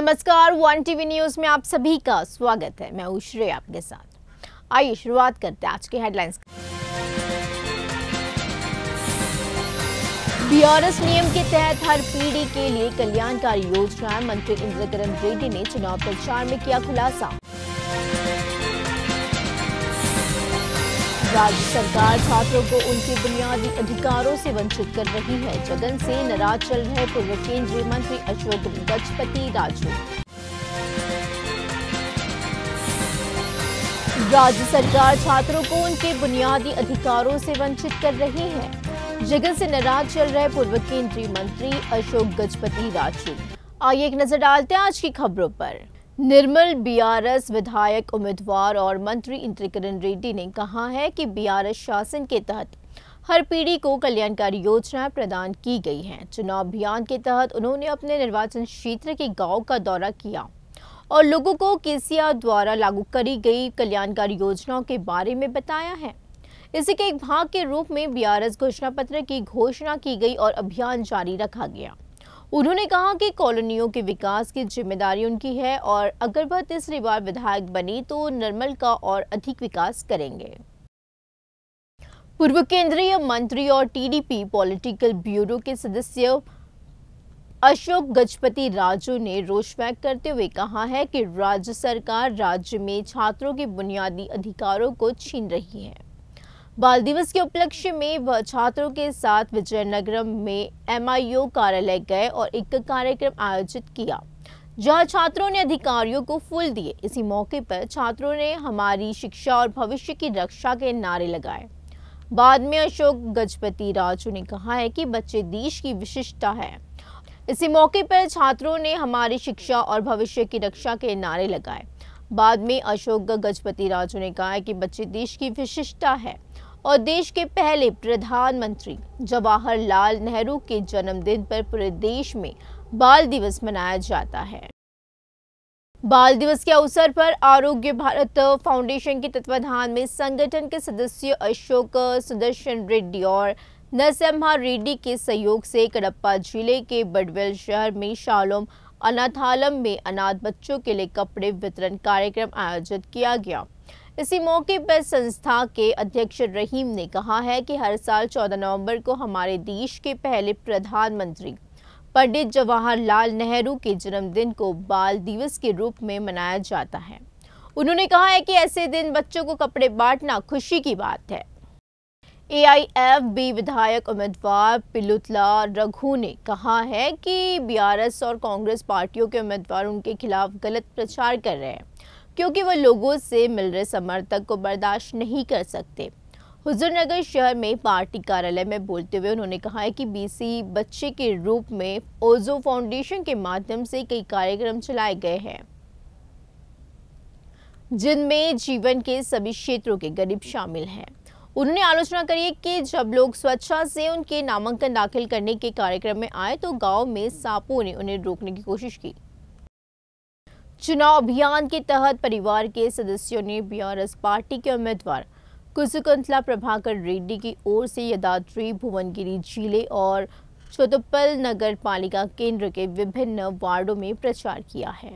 नमस्कार, one TV news में आप सभी का स्वागत है। मैं उश्रे आपके साथ। आइए शुरुआत करते हैं आज की हेडलाइंस। बीआरएस नियम के तहत हर पीढ़ी के लिए कल्याणकारी योजना। मंत्री इंद्रकरण रेड्डी ने चुनाव प्रचार में किया खुलासा। राज्य सरकार छात्रों को उनके बुनियादी अधिकारों से वंचित कर रही है। जगन से नाराज चल रहे पूर्व केंद्रीय मंत्री अशोक गजपति राजू। राज्य सरकार छात्रों को उनके बुनियादी अधिकारों से वंचित कर रही है। जगन से नाराज चल रहे पूर्व केंद्रीय मंत्री अशोक गजपति राजू। आइए एक नजर डालते हैं आज की खबरों पर। निर्मल बीआरएस विधायक उम्मीदवार और मंत्री इंद्रकरण रेड्डी ने कहा है कि बीआरएस शासन के तहत हर पीढ़ी को कल्याणकारी योजनाएं प्रदान की गई हैं। चुनाव अभियान के तहत उन्होंने अपने निर्वाचन क्षेत्र के गांव का दौरा किया और लोगों को केसीआर द्वारा लागू करी गई कल्याणकारी योजनाओं के बारे में बताया है। इसी के एक भाग के रूप में बीआरएस घोषणा पत्र की घोषणा की गई और अभियान जारी रखा गया। उन्होंने कहा कि कॉलोनियों के विकास की जिम्मेदारी उनकी है और अगर वह तीसरी बार विधायक बनी तो निर्मल का और अधिक विकास करेंगे। पूर्व केंद्रीय मंत्री और टीडीपी पॉलिटिकल ब्यूरो के सदस्य अशोक गजपति राजू ने रोष व्यक्त करते हुए कहा है कि राज्य सरकार राज्य में छात्रों के बुनियादी अधिकारों को छीन रही है। बाल दिवस के उपलक्ष्य में वह छात्रों के साथ विजयनगरम में एमआईओ कार्यालय गए और एक कार्यक्रम आयोजित किया जहां छात्रों ने अधिकारियों को फूल दिए। इसी मौके पर छात्रों ने हमारी शिक्षा और भविष्य की रक्षा के नारे लगाए। बाद में अशोक गजपति राजू ने कहा है कि बच्चे देश की विशिष्टता है। इसी मौके पर छात्रों ने हमारी शिक्षा और भविष्य की रक्षा के नारे लगाए। बाद में अशोक गजपति राजू ने कहा कि बच्चे देश की विशिष्टता है और देश के पहले प्रधानमंत्री जवाहरलाल नेहरू के जन्मदिन पर पूरे देश में बाल दिवस मनाया जाता है। बाल दिवस के अवसर पर आरोग्य भारत फाउंडेशन के तत्वाधान में संगठन के सदस्य अशोक सुदर्शन रेड्डी और नरसिम्हा रेड्डी के सहयोग से कडप्पा जिले के बडवेल शहर में शालोम अनाथालम में अनाथ बच्चों के लिए कपड़े वितरण कार्यक्रम आयोजित किया गया। इसी मौके पर संस्था के अध्यक्ष रहीम ने कहा है कि हर साल 14 नवंबर को हमारे देश के पहले प्रधानमंत्री पंडित जवाहरलाल नेहरू के जन्मदिन को बाल दिवस के रूप में मनाया जाता है। उन्होंने कहा है कि ऐसे दिन बच्चों को कपड़े बांटना खुशी की बात है। एआईएफबी विधायक उम्मीदवार पिलुतला रघु ने कहा है कि बीआरएस और कांग्रेस पार्टियों के उम्मीदवार उनके खिलाफ गलत प्रचार कर रहे हैं क्योंकि वह लोगों से मिल रहे समर्थक को बर्दाश्त नहीं कर सकते। हुजूरनगर शहर में पार्टी कार्यालय में बोलते हुए उन्होंने कहा है कि बीसी बच्चे के रूप में ओजो फाउंडेशन के माध्यम से कई कार्यक्रम चलाए गए हैं जिनमें जीवन के सभी क्षेत्रों के गरीब शामिल हैं। उन्होंने आलोचना करी कि जब लोग स्वेच्छा से उनके नामांकन दाखिल करने के कार्यक्रम में आए तो गांव में सांपों ने उन्हें रोकने की कोशिश की। चुनाव अभियान के तहत परिवार के सदस्यों ने बीआरएस पार्टी के उम्मीदवार कुसुकुंतला प्रभाकर रेड्डी की ओर से यदाद्री भुवनगिरी जिले और चोतुप्पल नगर पालिका केंद्र के विभिन्न वार्डों में प्रचार किया है।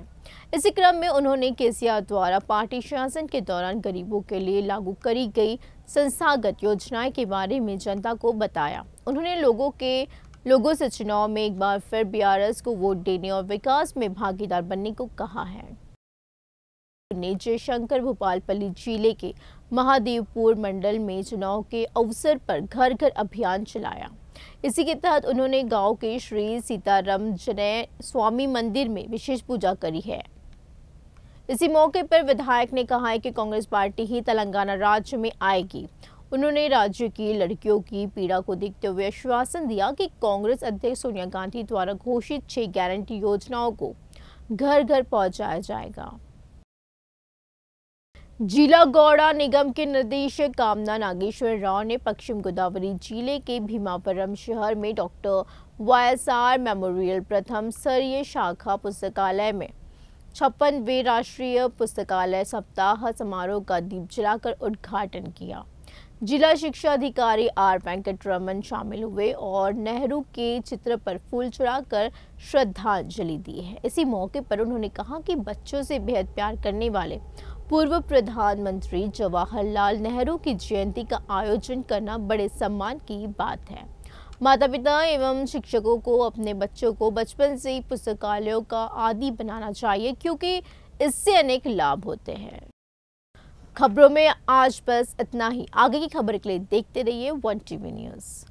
इसी क्रम में उन्होंने केसीआर द्वारा पार्टी शासन के दौरान गरीबों के लिए लागू करी गई संस्थागत योजनाएं के बारे में जनता को बताया। उन्होंने लोगों से चुनाव में एक बार फिर बीआरएस को वोट देने और विकास में भागीदार बनने को कहा है। जयशंकर भोपालपल्ली जिले के महादेवपुर मंडल में चुनाव के अवसर पर घर घर अभियान चलाया। इसी के तहत उन्होंने गांव के श्री सीताराम जनय स्वामी मंदिर में विशेष पूजा करी है। इसी मौके पर विधायक ने कहा है कि कांग्रेस पार्टी ही तेलंगाना राज्य में आएगी। उन्होंने राज्य की लड़कियों की पीड़ा को देखते हुए आश्वासन दिया कि कांग्रेस अध्यक्ष सोनिया गांधी द्वारा घोषित 6 गारंटी योजनाओं को घर घर पहुंचाया जाएगा। जिला गौड़ा निगम के निदेशक कामना नागेश्वर राव ने पश्चिम गोदावरी जिले के भीमावरम शहर में डॉक्टर वाईएसआर मेमोरियल प्रथम स्तरीय शाखा पुस्तकालय में 56वें राष्ट्रीय पुस्तकालय सप्ताह समारोह का दीप जलाकर उद्घाटन किया। जिला शिक्षा अधिकारी आर वेंकटरमन शामिल हुए और नेहरू के चित्र पर फूल चढ़ाकर श्रद्धांजलि दी है। इसी मौके पर उन्होंने कहा कि बच्चों से बेहद प्यार करने वाले पूर्व प्रधानमंत्री जवाहरलाल नेहरू की जयंती का आयोजन करना बड़े सम्मान की बात है। माता पिता एवं शिक्षकों को अपने बच्चों को बचपन से ही पुस्तकालयों का आदी बनाना चाहिए, क्योंकि इससे अनेक लाभ होते हैं। खबरों में आज बस इतना ही। आगे की खबर के लिए देखते रहिए वन टीवी न्यूज़।